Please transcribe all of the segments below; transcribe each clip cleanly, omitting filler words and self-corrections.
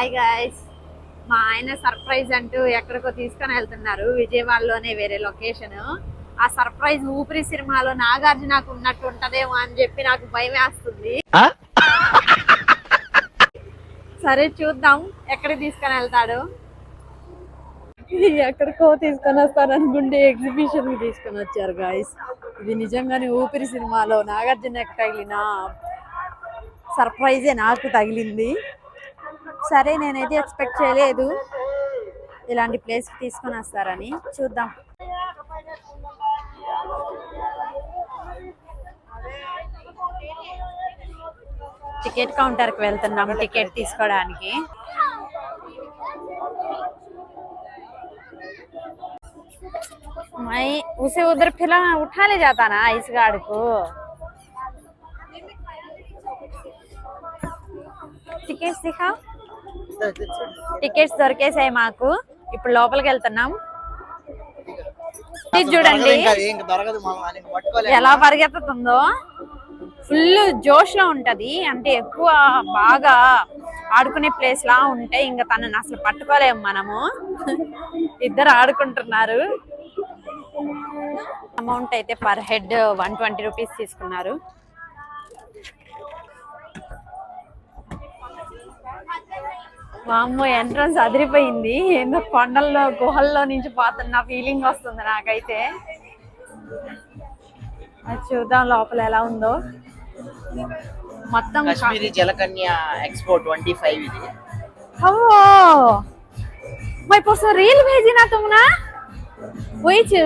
Hi guys, మా ఆయన surprise అంటూ ఎక్కడికో తీసుకొని వెళ్తున్నారు. విజయవాడలోనే వేరే లొకేషన్. ఆ సర్ప్రైజ్ ఊపిరి సినిమాలో నాగార్జునకు ఉన్నట్టు ఉంటదేమో అని చెప్పి నాకు భయం వేస్తుంది. సరే చూద్దాం ఎక్కడికి తీసుకొని వెళ్తాడు. ఎక్కడికో తీసుకొని వస్తారనుకుంటే ఎగ్జిబిషన్ కి తీసుకొని వచ్చారు గాయస్. ఇది నిజంగానే ఊపిరి సినిమాలో నాగార్జునకు తగిలిన సర్ప్రైజే నాకు తగిలింది. సరే, నేనైతే ఎక్స్పెక్ట్ చేయలేదు ఇలాంటి ప్లేస్కి తీసుకొని వస్తారని. చూద్దాం. టికెట్ కౌంటర్కి వెళ్తున్నాము టికెట్ తీసుకోవడానికి. मैं उसे उधर फिर उठा ले जाता ना इस गार्ड को. టికెట్స్ దిఖా. టికెట్స్ దొరికేసాయి మాకు. ఇప్పుడు లోపలికి వెళ్తున్నాం. చూడండి ఎలా పరిగెత్తుతుందో. ఫుల్ జోష్ లో ఉంటది. అంటే ఎక్కువ బాగా ఆడుకునే ప్లేస్ లా ఉంటాయి. ఇంకా తనని అసలు పట్టుకోలేము మనము. ఇద్దరు ఆడుకుంటున్నారు. అమౌంట్ అయితే పర్ హెడ్ 120 రూపీస్ తీసుకున్నారు. వామ్మో, ఎంట్రన్స్ అదిరిపోయింది. ఏదో కొండల్లో గుహల్లో నుంచి పోతున్న ఫీలింగ్ వస్తుంది నాకైతే. అది చూద్దాం లోపల ఎలా ఉందో. మొత్తం కాశ్మీరీ జలకన్య ఎక్స్పో 25 ఇది. ఓ मैं परसों रील भेजी ना तुम ना वही छु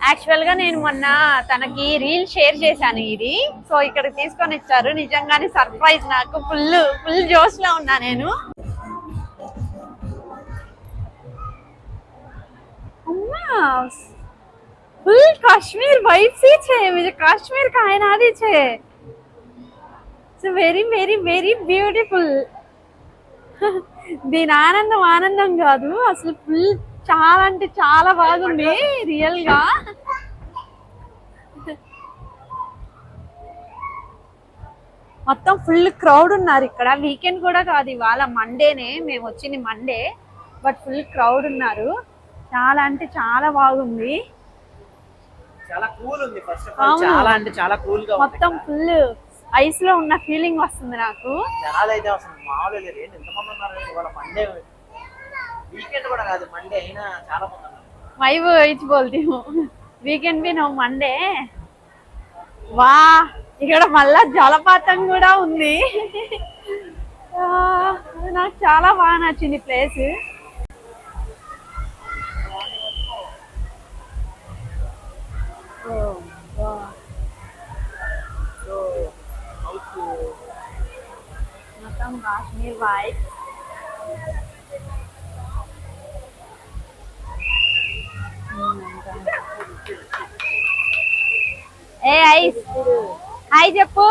యాక్చువల్ గా నేను మొన్న తనకి రీల్ షేర్ చేశాను ఇది. సో ఇక్కడికి తీసుకొని ఇచ్చారు. నిజంగానే సర్ప్రైజ్ నాకు. ఫుల్ జోష్ లో ఉన్నా నేను. फुल काश्मीर वाइब्स ही छे. मुझे काश्मीर का है ना दी छे. So very very very beautiful. దీని ఆనందం ఆనందం కాదు అసలు. ఫుల్ చాలా అంటే చాలా బాగుంది రియల్ గా. మొత్తం ఫుల్ క్రౌడ్ ఉన్నారు ఇక్కడ. వీకెండ్ కూడా కాదు, ఇవాళ మండేనే. మేము వచ్చింది మండే, బట్ ఫుల్ క్రౌడ్ ఉన్నారు. చాలా అంటే చాలా బాగుంది. చాలా కూల్ ఉంది. ఫస్ట్ ఆఫ్ ఆల్ చాలా అంటే చాలా కూల్ గా ఉంది. మొత్తం ఫుల్ ఐస్ లో ఉన్న ఫీలింగ్ వస్తుంది నాకు. జనాలు అయితే అసలు మామూలు లేదు. ఎంతమంది ఉన్నారు ఇవాళ. మండే వీకెండ్ కూడా కాదు, మండే అయినా చాలా మంది ఉన్నారు. मैं वो इच बोलती हूँ వీకెండ్ भी no మండే. వా, ఇక్కడ మళ్ళా జలపాతం కూడా ఉంది. నాకు చాలా బాగా నచ్చింది ప్లేస్. మొత్తం కాశ్మీర్ వైబ్. ఏ ఐస్ హాయ్ చెప్పు.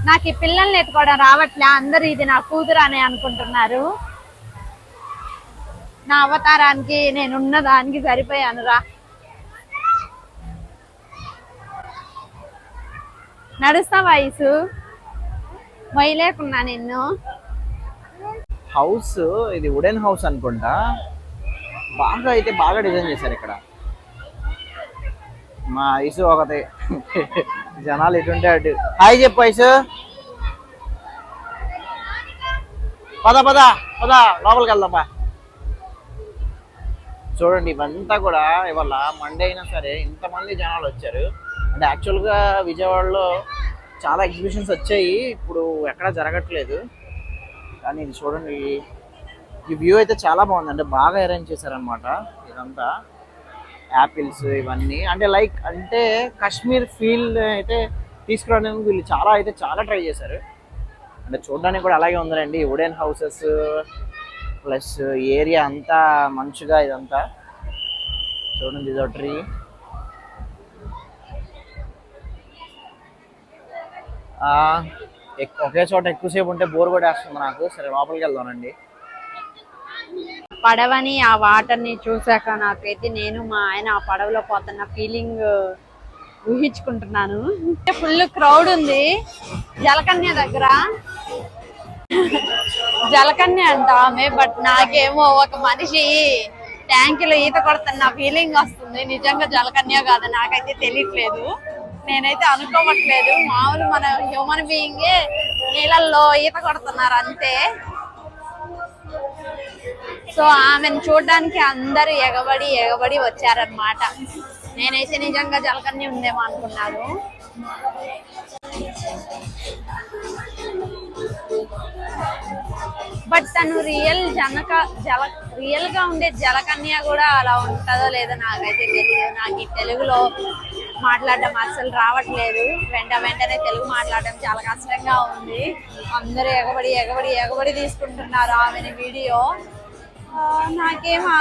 నాకు ఈ పిల్లల్ని ఎత్తుకోవడం రావట్లే. అందరూ ఇది నా కూతురు అని అనుకుంటున్నారు. నా అవతారానికి నేనున్న దానికి సరిపోయాను రా. నడుస్తా వయసు మొయ్యలేకున్నా నిన్ను. హౌస్ ఇది వుడెన్ హౌస్ అనుకుంటా. బాగా అయితే బాగా డిజైన్ చేశారు ఇక్కడ. మా ఐసు ఒకటి. జనాలు ఎటుంటే అటు. హాయ్ చెప్పు ఐసు. పద పద పద లోపలికి వెళ్దాంపా. చూడండి ఇవంతా కూడా ఇవాళ మండే అయినా సరే ఇంతమంది జనాలు వచ్చారు. అంటే యాక్చువల్గా విజయవాడలో చాలా ఎగ్జిబిషన్స్ వచ్చాయి, ఇప్పుడు ఎక్కడా జరగట్లేదు. కానీ ఇది చూడండి, ఈ వ్యూ అయితే చాలా బాగుంది. అంటే బాగా అరేంజ్ చేశారనమాట ఇదంతా. యాపిల్స్ ఇవన్నీ అంటే లైక్ అంటే కాశ్మీర్ ఫీల్ అయితే తీసుకురావడానికి వీళ్ళు చాలా ట్రై చేశారు. అంటే చూడడానికి కూడా అలాగే ఉందండి, వుడెన్ హౌసెస్ ప్లస్ ఏరియా అంతా మంచిగా ఇదంతా చూడండి. ఇదో ట్రీ. ఒకే చోట ఎక్కువసేపు ఉంటే బోర్ కొట్టేస్తుంది నాకు. సరే లోపలికి వెళ్దానండి. పడవని ఆ వాటర్ ని చూసాక నాకైతే నేను మా ఆయన ఆ పడవలో పోతున్న ఫీలింగ్ ఊహించుకుంటున్నాను. ఫుల్ క్రౌడ్ ఉంది జలకన్య దగ్గర. జలకన్య అంట ఆమె, బట్ నాకేమో ఒక మనిషి ట్యాంకులో ఈత కొడుతున్న ఫీలింగ్ వస్తుంది. నిజంగా జలకన్య కాదు నాకైతే తెలియట్లేదు, నేనైతే అనుకోవట్లేదు. మామూలు మన హ్యూమన్ బీయింగే నీళ్ళల్లో ఈత కొడుతున్నారు అంతే. సో ఆమెను చూడడానికి అందరు ఎగబడి వచ్చారనమాట. నేనైతే నిజంగా జలకన్య ఉందేమో అనుకున్నాను. బట్ తను రియల్ గా ఉండే జలకన్య కూడా అలా ఉంటుందో లేదో నాకైతే తెలియదు. నాకు ఈ తెలుగులో మాట్లాడడం అస్సలు రావట్లేదు. వెంటనే తెలుగు మాట్లాడడం చాలా కష్టంగా ఉంది. అందరూ ఎగబడి తీసుకుంటున్నారు ఆమెని వీడియో. నాకేమో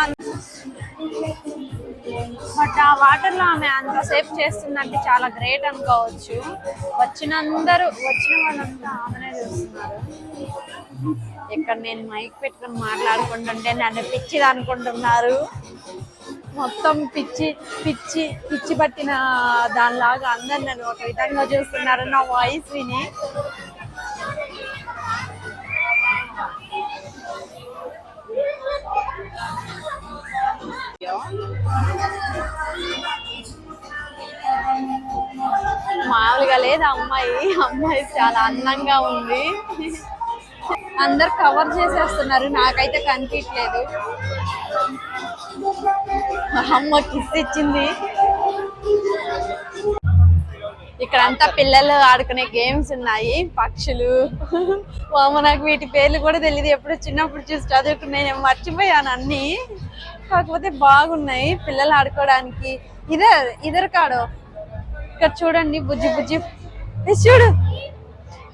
బట్ ఆ వాటర్ లో ఆమె అంత సేఫ్ చేస్తుందంటే చాలా గ్రేట్ అనుకోవచ్చు. వచ్చిన వాళ్ళంతా ఆమెనే చూస్తున్నారు. ఇక్కడ నేను మైక్ పెట్టుకుని మాట్లాడుకుంటుంటే నన్ను పిచ్చిది అనుకుంటున్నారు. మొత్తం పిచ్చి పట్టిన దానిలాగా అందరు నన్ను ఒక విధంగా చూస్తున్నారు నా వాయిస్ విని. మామూలుగా లేదు అమ్మాయి చాలా అందంగా ఉంది. అందరు కవర్ చేసేస్తున్నారు, నాకైతే కనిపించలేదు. అమ్మ కిస్ ఇచ్చింది. ఇక్కడంతా పిల్లలు ఆడుకునే గేమ్స్ ఉన్నాయి, పక్షులు. నాకు వీటి పేర్లు కూడా తెలియదు, ఎప్పుడు చిన్నప్పుడు చూసి చదువుకున్నాయి, నేను మర్చిపోయాను అన్ని. కాకపోతే బాగున్నాయి పిల్లలు ఆడుకోవడానికి. ఇదర్ కాడు ఇక్కడ చూడండి, బుజ్జి చూడు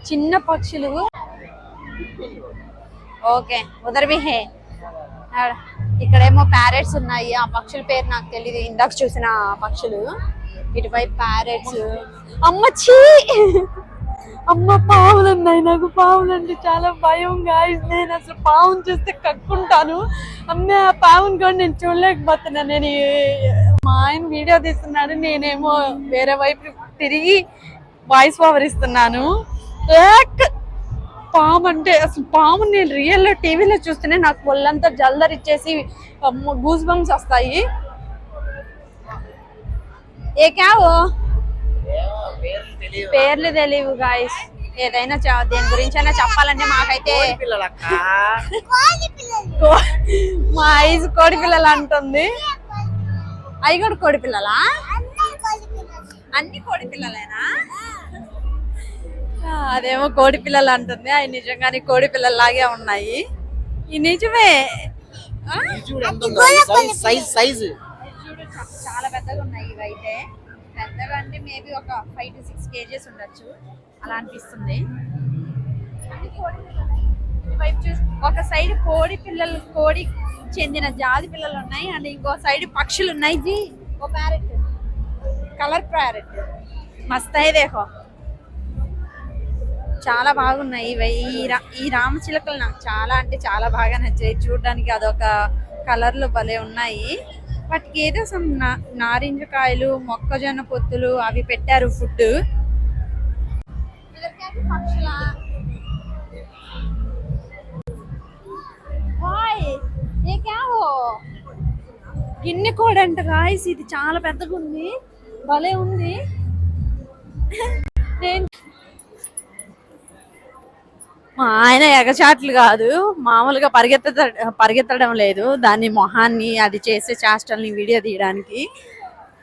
చిన్న పక్షులు. ఓకే ఉదర్విహే. ఇక్కడేమో ప్యారెట్స్ ఉన్నాయి, ఆ పక్షుల పేరు నాకు తెలియదు, ఇందాక చూసిన పక్షులు. ఇటువైపు ప్యారెట్స్. అమ్మ పావులు ఉన్నాయి. నాకు పావులు అంటే చాలా భయం గాయ్స్. నేను అసలు పావును చూస్తే కక్కుంటాను. అమ్మే ఆ పావును కూడా నేను చూడలేకపోతున్నా. నేను మా ఆయన వీడియో తీస్తున్నాడు, నేనేమో వేరే వైపు తిరిగి వాయిస్ ఓవర్ ఇస్తున్నాను. పాము అంటే అసలు పాము నేను రియల్ టీవీలో చూస్తేనే నాకు ఒళ్ళంతా జల్దరిచ్చేసి గూస్ బంప్స్ వస్తాయి. ఏ క్యావో పేర్లు తెలియవు గాయస్. ఏదైనా దేని గురించి అయినా చెప్పాలంటే మాకైతే మా ఐజ్ కోడి పిల్లలు అంటుంది. అవి కూడా కోడి పిల్లలా? అన్ని కోడి పిల్లలేనా? అదేమో కోడి పిల్లలు అంటుంది, అవి నిజంగానే కోడి పిల్లల్లాగే ఉన్నాయి. ఈ నిజమే చాలా పెద్దగా ఉన్నాయి. ఇవైతే పెద్దగా అంటే మేబీ ఒక 5 to 6 kgs ఉండొచ్చు, అలా అనిపిస్తుంది. ఒక సైడ్ కోడి చెందిన జాతి పిల్లలు ఉన్నాయి, అండ్ ఇంకో సైడ్ పక్షులు ఉన్నాయి. ఓ ప్యారెట్, కలర్ ప్యారెట్ మస్త్ హై దేఖో. చాలా బాగున్నాయి ఈ రామచిలకలు. నాకు చాలా అంటే చాలా బాగా నచ్చాయి చూడడానికి. అదొక కలర్లు భలే ఉన్నాయి. వాటికి ఏదో సమ్ నారింజ కాయలు, మొక్కజొన్న పొత్తులు అవి పెట్టారు ఫుడ్. గిన్నె కోడంట గాయస్, ఇది చాలా పెద్దగా ఉంది, భలే ఉంది. మా ఆయన ఎగచాట్లు కాదు, మామూలుగా పరిగెత్తడం లేదు, దాని మొహాన్ని అది చేసే చేష్టల్ని వీడియో తీయడానికి.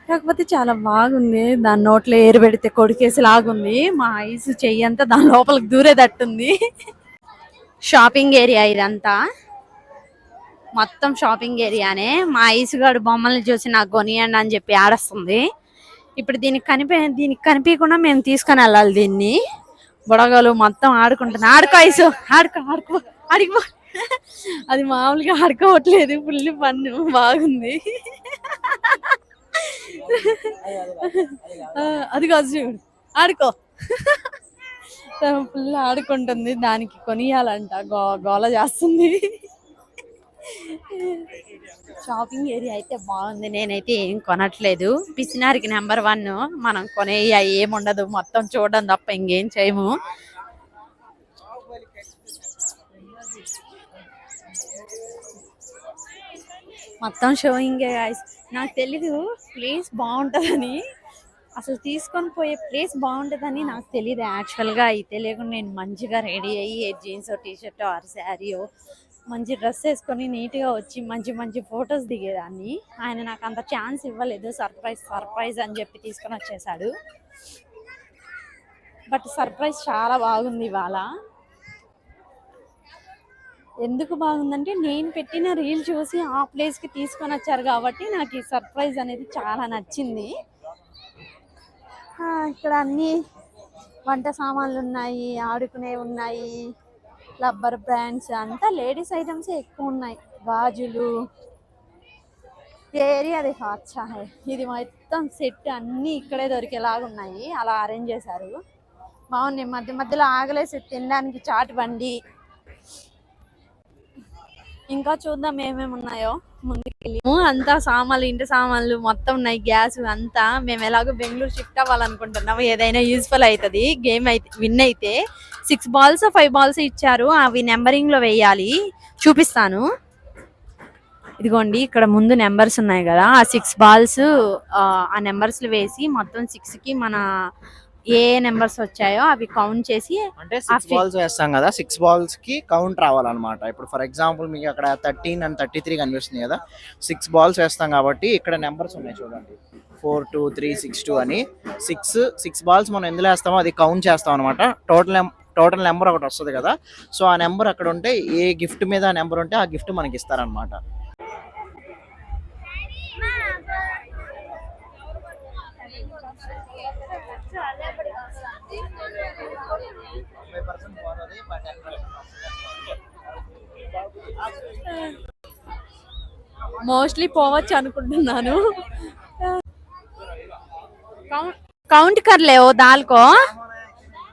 కాకపోతే చాలా బాగుంది. దాని నోట్లో ఏరు పెడితే కొడికేసి లాగుంది. మా ఐస్ చెయ్యి అంతా దాని లోపలికి దూరేటట్టుంది. షాపింగ్ ఏరియా ఇదంతా, మొత్తం షాపింగ్ ఏరియానే. మా ఐస్ గాడు బొమ్మల్ని చూసి నాకు కొనియండి అని చెప్పి ఆడస్తుంది. ఇప్పుడు దీనికి కనిపించకుండా మేము తీసుకొని వెళ్ళాలి దీన్ని. బుడగలు మొత్తం ఆడుకుంటుంది. ఆడుకో ఐసు, ఆడుకో ఆడుకో ఆడిపో. అది మామూలుగా ఆడుకోవట్లేదు, ఫుల్ పన్ను బాగుంది. అది కాదు చూడు, ఆడుకో. ఫుల్ ఆడుకుంటుంది, దానికి కొనియాలంట, గోల చేస్తుంది. షాపింగ్ ఏరియా అయితే బాగుంది. నేనైతే ఏం కొనట్లేదు. పిసినారికి నెంబర్ 1. మనం కొనే ఏముండదు, మొత్తం చూడడం తప్ప ఇంకేం చేయము. మొత్తం షోయింగ్. నాకు తెలీదు ప్లేస్ బాగుంటుందని, అసలు తీసుకొని పోయే ప్లేస్ బాగుంటుందని నాకు తెలియదు యాక్చువల్గా. అయితే లేకుండా నేను మంచిగా రెడీ అయ్యి జీన్స్ టీషర్ట్ ఆర్ శారీయో మంచి డ్రెస్ వేసుకొని నీట్గా వచ్చి మంచి మంచి ఫొటోస్ దిగేదాన్ని. ఆయన నాకు అంత ఛాన్స్ ఇవ్వలేదు. సర్ప్రైజ్ అని చెప్పి తీసుకొని వచ్చేసాడు. బట్ సర్ప్రైజ్ చాలా బాగుంది ఇవాళ. ఎందుకు బాగుందంటే నేను పెట్టిన రీల్ చూసి ఆ ప్లేస్కి తీసుకొని వచ్చారు కాబట్టి నాకు ఈ సర్ప్రైజ్ అనేది చాలా నచ్చింది. ఇక్కడ అన్ని వంట సామాన్లు ఉన్నాయి, ఆడుకునే ఉన్నాయి, రబ్బర్ బ్రాండ్స్, అంతా లేడీస్ ఐటమ్స్ ఎక్కువ ఉన్నాయి. గాజులు, ఏరియా అది అచ్చా హై. ఇది మొత్తం సెట్ అన్నీ ఇక్కడే దొరికేలాగా ఉన్నాయి, అలా అరేంజ్ చేశారు. బాగున్నాయి. మధ్య మధ్యలో ఆగలేసి తినడానికి చాట్ బండి. ఇంకా చూద్దాం ఏమేమి ఉన్నాయో ముందుకెళ్ళి. అంతా సామాన్లు, ఇంటి సామాన్లు మొత్తం ఉన్నాయి, గ్యాస్ అంతా. మేము ఎలాగో బెంగళూరు షిఫ్ట్ అవ్వాలనుకుంటున్నాము. ఏదైనా యూస్ఫుల్ అవుతుంది. గేమ్ అయితే విన్ అయితే 6 balls 5 balls ఇచ్చారు. అవి నెంబరింగ్ లో వేయాలి, చూపిస్తాను. ఇదిగోండి ఇక్కడ ముందు నెంబర్స్ ఉన్నాయి కదా, ఆ 6 balls ఆ నెంబర్స్ వేసి మొత్తం 6కి మన ఏ నెంబర్స్ వచ్చాయో అవి కౌంట్ చేసి, అంటే 6 balls వేస్తాం కదా, 6 balls కి కౌంట్ రావాలన్నమాట. ఇప్పుడు ఫర్ ఎగ్జాంపుల్ మీకు అక్కడ 13 and 33 కనిపిస్తుంది కదా, 6 balls వేస్తాం కాబట్టి ఇక్కడ నెంబర్స్ ఉన్నాయి చూడండి, 4 2 3 6 2 అని. 6 balls మనం ఎందులో వేస్తామో అది కౌంట్ చేస్తాం అనమాట. టోటల్ నెంబర్ ఒకటి వస్తుంది కదా, సో ఆ నెంబర్ అక్కడ ఉంటే ఏ గిఫ్ట్ మీద నెంబర్ ఉంటే ఆ గిఫ్ట్ మనకి ఇస్తారనమాట. మోస్ట్లీ పోవచ్చు అనుకుంటున్నాను. काउंट कर ले वो दाल को।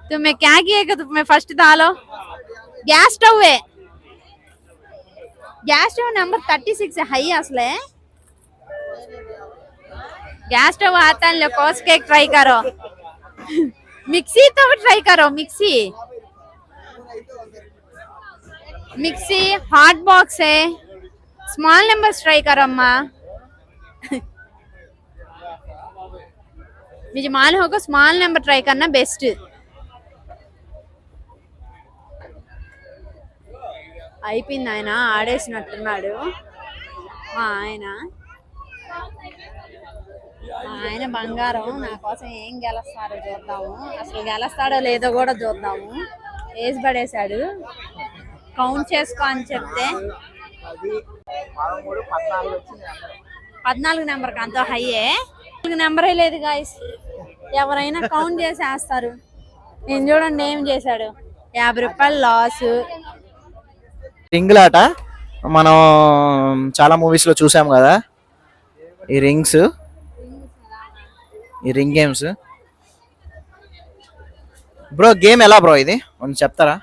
तुम्हें क्या किएगा? तुम्हें फर्स्ट दालो गैस स्टव है, गैस स्टव नंबर 36 है असले। गैस स्टव आता है कोस केक ट्राई करो, मिक्सी तो ट्राई करो, मिक्सी हॉट बॉक्स है, स्मॉल नंबर्स ट्राई करो अम्मा। मुझे मालूम होगा स्मॉल नंबर ट्राई करना बेस्ट। అయిపోయింది, ఆయన ఆడేసినట్టున్నాడు. ఆయన బంగారం. నా కోసం ఏం గెలుస్తాడో చూద్దాము, అసలు గెలుస్తాడో లేదో కూడా చూద్దాము. వేసి పడేశాడు. కౌంట్ చేసుకో అని చెప్తే 14 నెంబర్కి అంత హైయే. నెంబరే లేదు గాయస్, ఎవరైనా కౌంట్ చేసి వేస్తారు. నేను చూడండి ఏం చేశాడు, 50 రూపాయలు లాస్. రింగులాట మనం చాలా మూవీస్ లో చూసాం కదా, ఈ రింగ్స్, ఈ రింగ్ గేమ్స్. బ్రో గేమ్ ఎలా బ్రో ఇది కొంచెం చెప్తారా?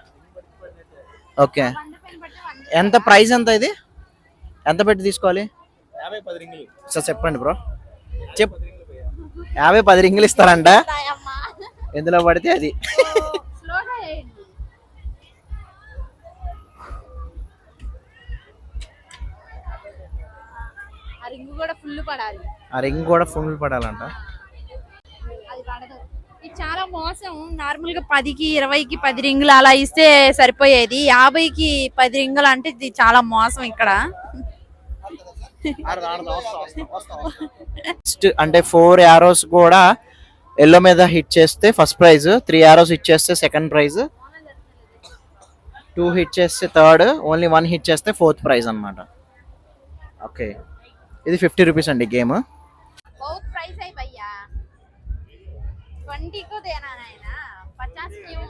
ఓకే, ఎంత ప్రైస్ ఎంత ఇది, ఎంత పెట్టి తీసుకోవాలి? 50-10 రింగులు సార్ చెప్పండి బ్రో, 50-10 రింగులు ఇస్తారంట, ఎందులో పడితే అది. ఆ రింగ్ కూడా ఫుల్ పడాలంట. ఇది చాలా మోసం. నార్మల్ గా 10కి 20కి 10 రింగులు అలా ఇస్తే సరిపోయేది, 50కి 10 రింగులు అంటే ఇది చాలా మోసం ఇక్కడ. అంటే 4 arrows కూడా ఎల్లో మీద హిట్ చేస్తే ఫస్ట్ ప్రైజ్, 3 arrows హిట్ చేస్తే సెకండ్ ప్రైజ్, 2 హిట్ చేస్తే థర్డ్, ఓన్లీ 1 హిట్ చేస్తే ఫోర్త్ ప్రైజ్ అన్నమాట. ఓకే, ఇది 50 రూపీస్ అండి గేమ్. बहुत प्राइस है भैया, 20 को देना है ना, 50 क्यों?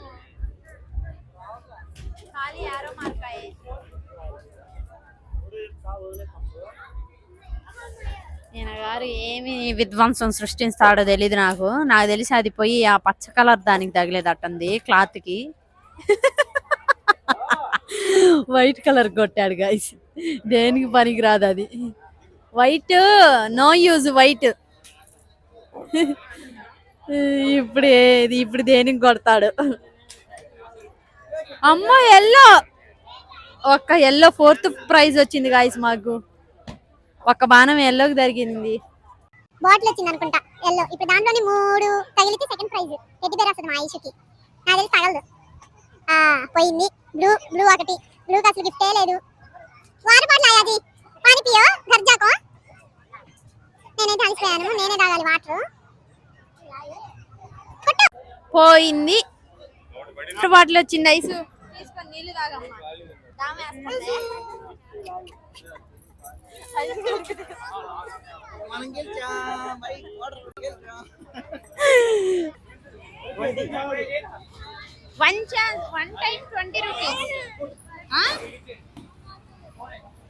ఈయన గారు ఏమి విధ్వంసం సృష్టిస్తాడో తెలీదు నాకు తెలిసి అది పోయి ఆ పచ్చ కలర్ దానికి తగిలేదట్టుంది క్లాత్ కి. వైట్ కలర్ కొట్టాడు గైస్, దేనికి పనికి రాదు అది. White no use white. ఇప్పుడు దేనికి కొడతాడు. అమ్మో ఎల్లో, ఒక్క ఎల్లో 4th ప్రైజ్ వచ్చింది గాయస్ మాకు. ఒక్క బాణం ఎల్లోకి జరిగింది. బాటిల్ వచ్చింది అనుకుంటా ఎల్లో. ఇప్పుడు దాంట్లోని 3 తగిలితే సెకండ్ ప్రైజ్ టెడ్డీ బేర్ వస్తుంది మా ఐషుకి. నాకు తెలిసి తగలదు. పోయింది. బ్లూ ఒకటి. బ్లూకి అసలు గిఫ్టే లేదు. వాటర్ బాటిల్ అయ్యాది పాని పియో గర్జాకో. నేనైతే అలిసిపోయాను, నేనే తాగాలి వాటర్. పోయింది. బాటిల్ వచ్చింది ఐసు, తీసుకొని నీళ్ళు తాగమ్మా. One time 20 rupees.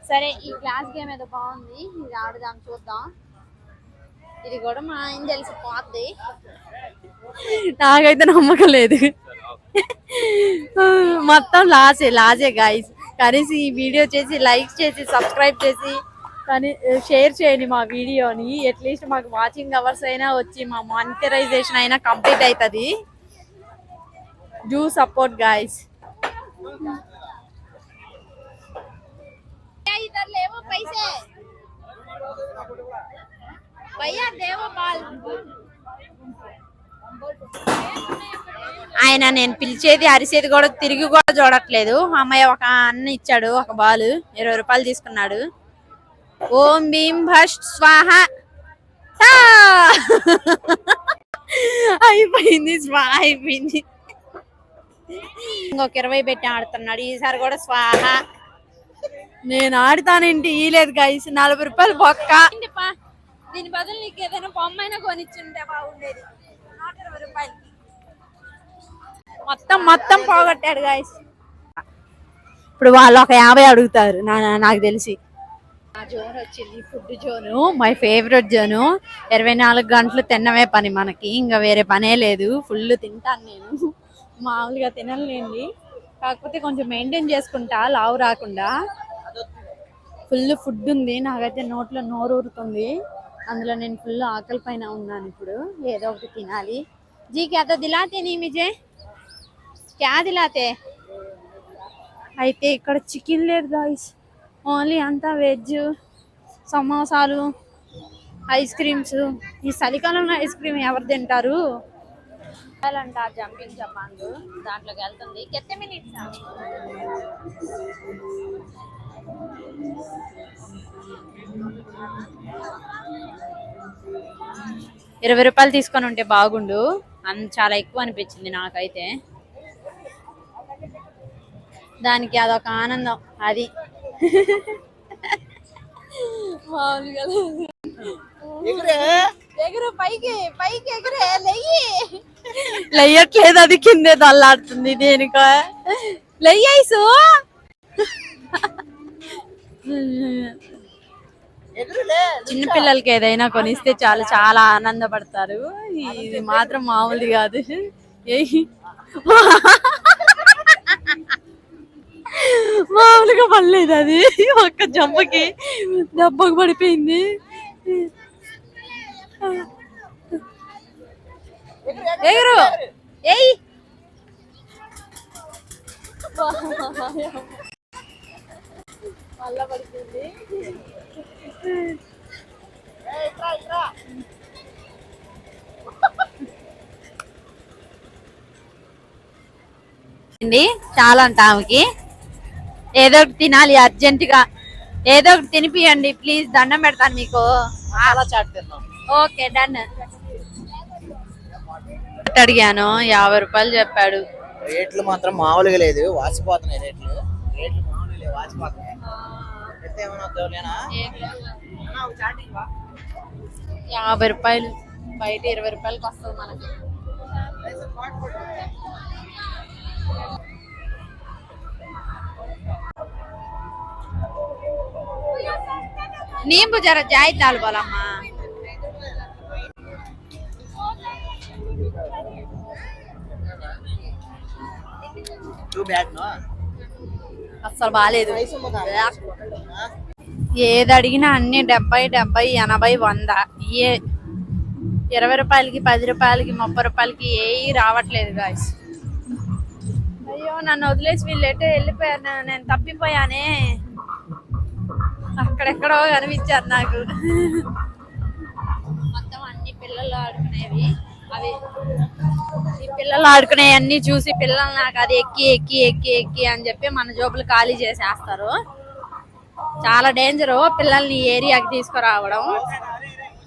సరే, ఈ క్లాస్ గేమ్ ఏదో బాగుంది, ఇది ఆడుదాం, చూద్దాం. ఇది కూడా మా ఆయన తెలిసిపోద్ది. నాకైతే నమ్మకం లేదు. మొత్తం లాసే గాయస్. కనీసం ఈ వీడియో చేసి లైక్ చేసి సబ్స్క్రైబ్ చేసి కానీ షేర్ చేయండి మా వీడియోని. అట్లీస్ట్ మాకు వాచింగ్ అవర్స్ అయినా వచ్చి మా మానిటరైజేషన్ అయినా కంప్లీట్ అవుతుంది. Do support guys. ఆయన నేను పిలిచేది అరిసేది కూడా తిరిగి కూడా చూడట్లేదు. అమ్మాయి ఒక అన్న ఇచ్చాడు, ఒక బాల్ 20 రూపాయలు తీసుకున్నాడు. ఓం భీం భష్ స్వాహ. అయిపోయింది, స్వాహ అయిపోయింది. ఇంకొక 20 పెట్టి ఆడుతున్నాడు. ఈసారి కూడా స్వాహ. నేను ఆడుతానేంటి ఇలేదు గైస్. 40 రూపాయలు బొక్క. దీని బదులు నీకు ఏదైనా బొమ్మైనా కొనిచ్చుంటే బాగుండేది. 120 రూపాయలు మొత్తం పోగొట్టాడు గాయస్. ఇప్పుడు వాళ్ళు ఒక 50 అడుగుతారు నాకు తెలిసి. ఆ జోన్ వచ్చింది, food zone, my favourite zone. 24 గంటలు తిన్నవే పని మనకి, ఇంకా వేరే పనే లేదు. ఫుల్ తింటాను నేను. మామూలుగా తినలేండి, కాకపోతే కొంచెం మెయింటైన్ చేసుకుంటా లావు రాకుండా. ఫుల్ ఫుడ్ ఉంది, నాకైతే నోట్లో నోరూరుతుంది. అందులో నేను ఫుల్ ఆకలి పైన ఉన్నాను. ఇప్పుడు ఏదో ఒకటి తినాలి. జీ క్యా తో దిలాతే నీ ముझे, క్యా దిలాతే. అయితే ఇక్కడ చికెన్ లేదు గాయస్, ఓన్లీ అంతా వెజ్. సమోసాలు, ఐస్ క్రీమ్స్. ఈ చలికాలంలో ఐస్ క్రీమ్ ఎవరు తింటారు? అంట జంపింగ్ జపాన్ దాంట్లోకి వెళ్తుంది. కెత్తే మినిట్స్ 20 రూపాయలు తీసుకొని ఉంటే బాగుండు. చాలా ఎక్కువ అనిపించింది నాకైతే. దానికి అదొక ఆనందం. అది ఎగురు, పైకి ఎగురే. లెయ్యట్లేదు, అది కిందే దల్లాడుతుంది. దేనికో లెయ్యైసు. చిన్నపిల్లలకి ఏదైనా కొనిస్తే చాలా ఆనందపడతారు. ఇది మాత్రం మామూలు కాదు. మామూలుగా పడలేదు, అది ఒక్క జంపకి దెబ్బకు పడిపోయింది. ఎగురు ఏయ్. మళ్ళా పడుతుంది. చాలా అంట ఆమెకి. ఏదో ఒకటి తినాలి అర్జెంటుగా. ఏదో ఒకటి తినిపియండి ప్లీజ్, దండం పెడతాను మీకు. Okay done. అడిగాను 50 రూపాయలు చెప్పాడు. రేట్లు మాత్రం మామూలుగా లేదు, వాసిపోతున్నాయి రేట్లు. మామూలుగా వాసిపోతున్నాయి. 50 రూపాయలు బయట 20 రూపాయలకి వస్తుంది మనకి. नींबू जरा जाय डाल बोला अम्मा అసలు బాగాలేదు ఏది అడిగినా అన్ని 70, 80, 80, 100 ఏ 20 రూపాయలకి 10 రూపాయలకి 30 రూపాయలకి ఏవి రావట్లేదు గాయస్. అయ్యో నన్ను వదిలేసి వీళ్ళు ఎటో వెళ్ళిపోయారు, నేను తప్పిపోయానే. అక్కడెక్కడో కనిపించారు నాకు. మొత్తం అన్ని పిల్లలు ఆడుకునేవి అవి. ఈ పిల్లలు ఆడుకునే అన్ని చూసి పిల్లలు నాకు అది ఎక్కి ఎక్కి ఎక్కి ఎక్కి అని చెప్పి మన జోబులు ఖాళీ చేసేస్తారు. చాలా డేంజరు పిల్లల్ని ఏరియాకి తీసుకురావడం,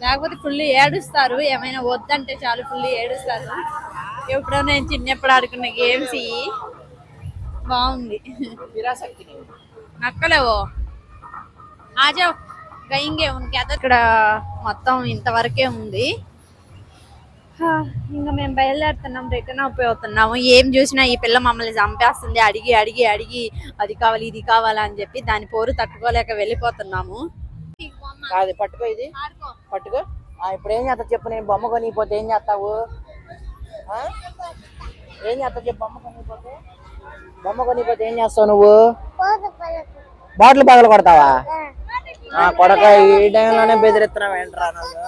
లేకపోతే ఫుల్ ఏడుస్తారు. ఏమైనా వద్దంటే చాలు ఫుల్ ఏడుస్తారు. ఎప్పుడో నేను చిన్నప్పుడు ఆడుకున్న గేమ్స్ బాగుంది. నక్కలేవో ఆజా గయింగే ఉనికి. ఇక్కడ మొత్తం ఇంతవరకే ఉంది. ఇంకా మేము బయలుదేరుతున్నాం, రిటర్న్ అయిపోతున్నాము. ఏం చూసినా ఈ పిల్ల మమ్మల్ని చంపేస్తుంది, అడిగి అడిగి అడిగి అది కావాలి ఇది కావాలా అని చెప్పి దాని పోరు తట్టుకోలేక వెళ్ళిపోతున్నాము. కాదు పట్టుకో, ఇది పట్టుకో. ఇప్పుడు ఏం చేస్తా చెప్పు, నేను బొమ్మ కొనిపోతే ఏం చేస్తావు? ఏం చేస్తావు చెప్పు, బొమ్మ కొనిపోతే ఏం చేస్తావు నువ్వు? బాటిల్ పగలు కొడతావా? కొడక ఈ టైంలోనే బెదిరిస్తున్నావు ఏంట్రా నువ్వు?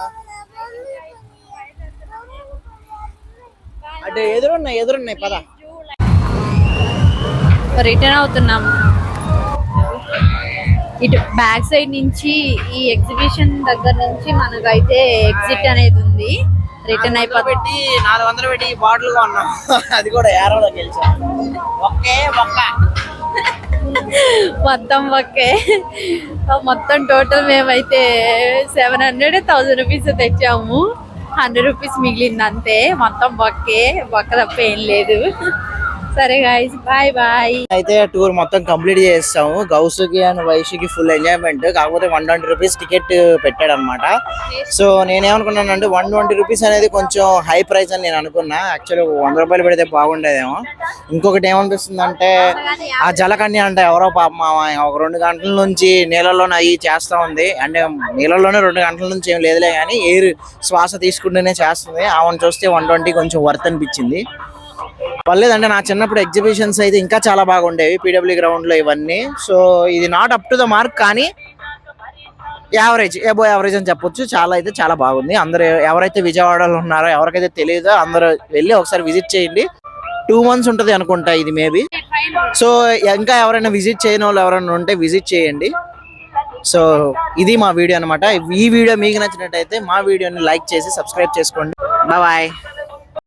అంటే ఎదురున్నాయి పద. రిటర్న్ అవుతున్నాం. ఇటు బ్యాక్ సైడ్ నుంచి ఈ ఎగ్జిబిషన్ దగ్గర నుంచి మనకైతే ఎగ్జిట్ అనేది ఉంది. రిటర్న్ అయిపోయి 400 పెట్టి బాటిల్ కొన్నాం. అది కూడా ఏరోలో గెలిచాం. ఒకే ఒక్క మొత్తం ఒకే. మొత్తం టోటల్ మేమైతే 700, 1000 రూపీస్ తెచ్చాము. 100 రూపీస్ మిగిలింది అంతే. మొత్తం బొక్క తప్ప ఏం లేదు. సరే గాయ్స్, బాయ్ బాయ్. అయితే టూర్ మొత్తం కంప్లీట్ చేస్తాము. గౌసుకి అండ్ వైషుకి ఫుల్ ఎంజాయ్మెంట్. కాకపోతే 120 రూపీస్ టికెట్ పెట్టాడు అనమాట. సో నేనేమనుకున్నాను అంటే 120 రూపీస్ అనేది కొంచెం హై ప్రైస్ అని నేను అనుకున్నా. యాక్చువల్లీ 100 రూపాయలు పెడితే బాగుండేదేమో. ఇంకొకటి ఏమనిపిస్తుంది అంటే ఆ జలకన్య అంటే ఎవరో పాపం ఒక 2 గంటల నుంచి నీళ్ళలోనే అవి చేస్తూ ఉంది. అంటే నీళ్ళలోనే 2 గంటల నుంచి ఏం లేదులే కానీ ఎయిర్ శ్వాస తీసుకుంటూనే చేస్తుంది. ఆమెను చూస్తే 120 కొంచెం వర్త్ అనిపించింది. పర్లేదంటే నా చిన్నప్పుడు ఎగ్జిబిషన్స్ అయితే ఇంకా చాలా బాగుండేవి పీడబ్ల్యూ గ్రౌండ్ లో ఇవన్నీ. సో ఇది not up to the mark, కానీ యావరేజ్, ఎబో యావరేజ్ అని చెప్పొచ్చు. చాలా బాగుంది. అందరూ ఎవరైతే విజయవాడలో ఉన్నారో, ఎవరికైతే తెలియదో అందరూ వెళ్ళి ఒకసారి విజిట్ చేయండి. 2 months ఉంటుంది అనుకుంటా ఇది మేబీ. సో ఇంకా ఎవరైనా విజిట్ చేయని వాళ్ళు ఎవరైనా ఉంటే విజిట్ చేయండి. సో ఇది మా వీడియో అనమాట. ఈ వీడియో మీకు నచ్చినట్టయితే మా వీడియోని లైక్ చేసి సబ్స్క్రైబ్ చేసుకోండి. బాయ్.